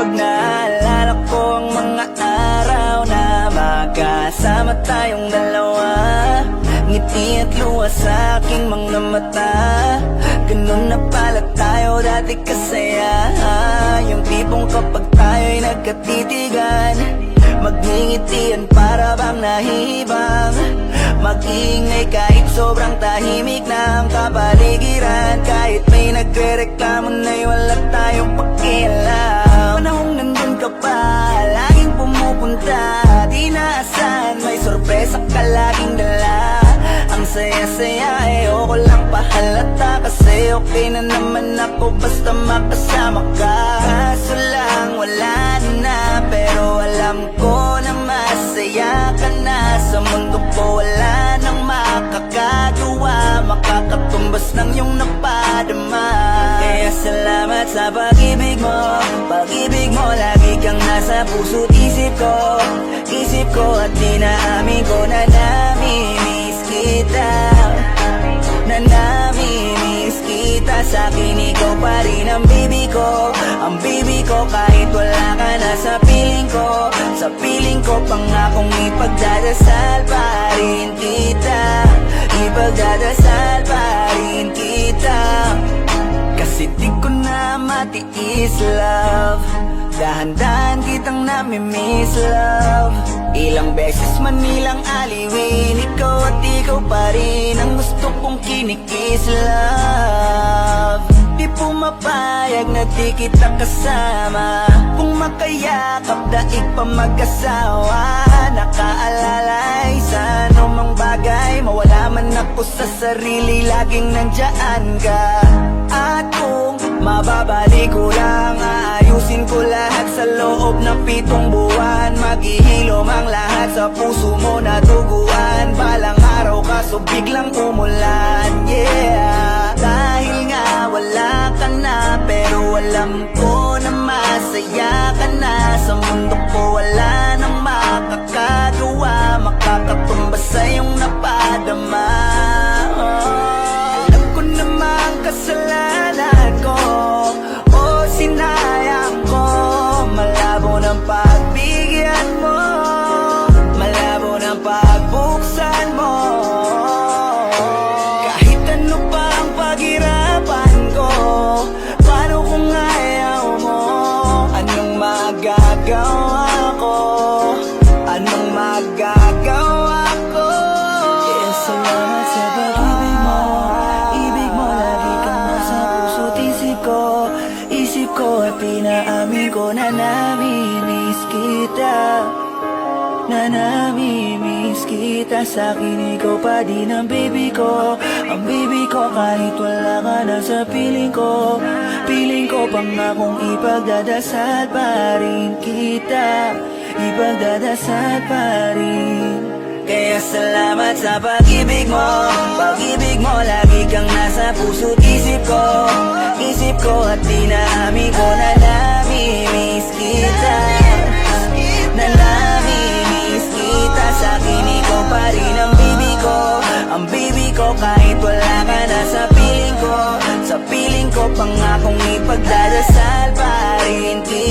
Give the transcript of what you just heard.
Kapag naalala ko ang mga araw na magkasama tayong dalawa, ngiti at luha sa aking mga mata. Ganun na pala tayo dati kasaya, yung tipong kapag tayo'y nagkatitigan, magngingitian para bang nahihibang, mag-iingay kahit sobrang tahimik na ang kapaligiran. Kahit may nagre-reklamo na'y wala tayong pakialam. Panahong nandun ka pa, laging pumupunta, di naasahan may sorpresa ka laging dala. Ang saya-saya ayoko lang pahalata, kasi okay na naman ako basta makasama ka. Kaso lang wala na, pero alam ko na masaya ka na. Sa mundo ko wala nang makakagawa, makakatumbas ng iyong napadama. Kaya salamat sa pag-ibig mo, pag-ibig mo. Lagi kang nasa puso't isip ko at dinaamin ko na namimiss kita, na namimiss kita. Sa'kin ikaw pa rin ang baby ko, ang baby ko. Kahit wala ka na sa piling ko pangakong ipagdadasal pa rin kita, ipagdadasal pa rin kita. Kasi di ko na matiis, love, dahan-dahan kitang namimiss, love. Ilang beses man nilang aliwin, ikaw at ikaw pa rin ang gusto kong kinikis, love. Di pumapayag na di kita kasama, kung makayakap daig pa mag-asawa. Nakaalalay sa anumang bagay, mawala man ako sa sarili, laging nandyan ka. At kung mababalik ko lang, aayusin ko lahat sa loob ng 7 buwan. Maghihilom ang lahat sa puso mo na duguan. Balang araw kaso biglang umulan, yeah. Dahil nga wala ka na, pero alam ko na masaya ka na. Sa mundo ko wala nang makakagawa, makakatumbas sa iyong napadama. Alam ko namang kasalanan ko, o sinayang ko. Malabo ng pagbigyan mo, malabo ng pagbuksan mo. Kahit ano pa ang paghirapan ko, paano kung ayaw mo? Anong magagawa ko? Anong magagawa ko? Kaya salamat sa pag-ibig mo, ibig mo. Lagi kang nasa puso't isip ko at pinaamin ko na namimiss kita, na namimiss kita. Sa'kin ikaw pa din ang baby ko, ang baby ko. Kahit wala ka na sa piling ko pangakong ipagdadasal pa rin kita, ipagdadasal pa rin. Kaya salamat sa pag-ibig mo, pag-ibig mo. Lagi kang nasa puso't isip ko at dinaamin ko na namimiss kita, na namimiss kita. Sa'kin ikaw pa rin ang baby ko, ang baby ko. Kahit wala ka na sa piling ko pangakong ipagdadasal pa rin kita.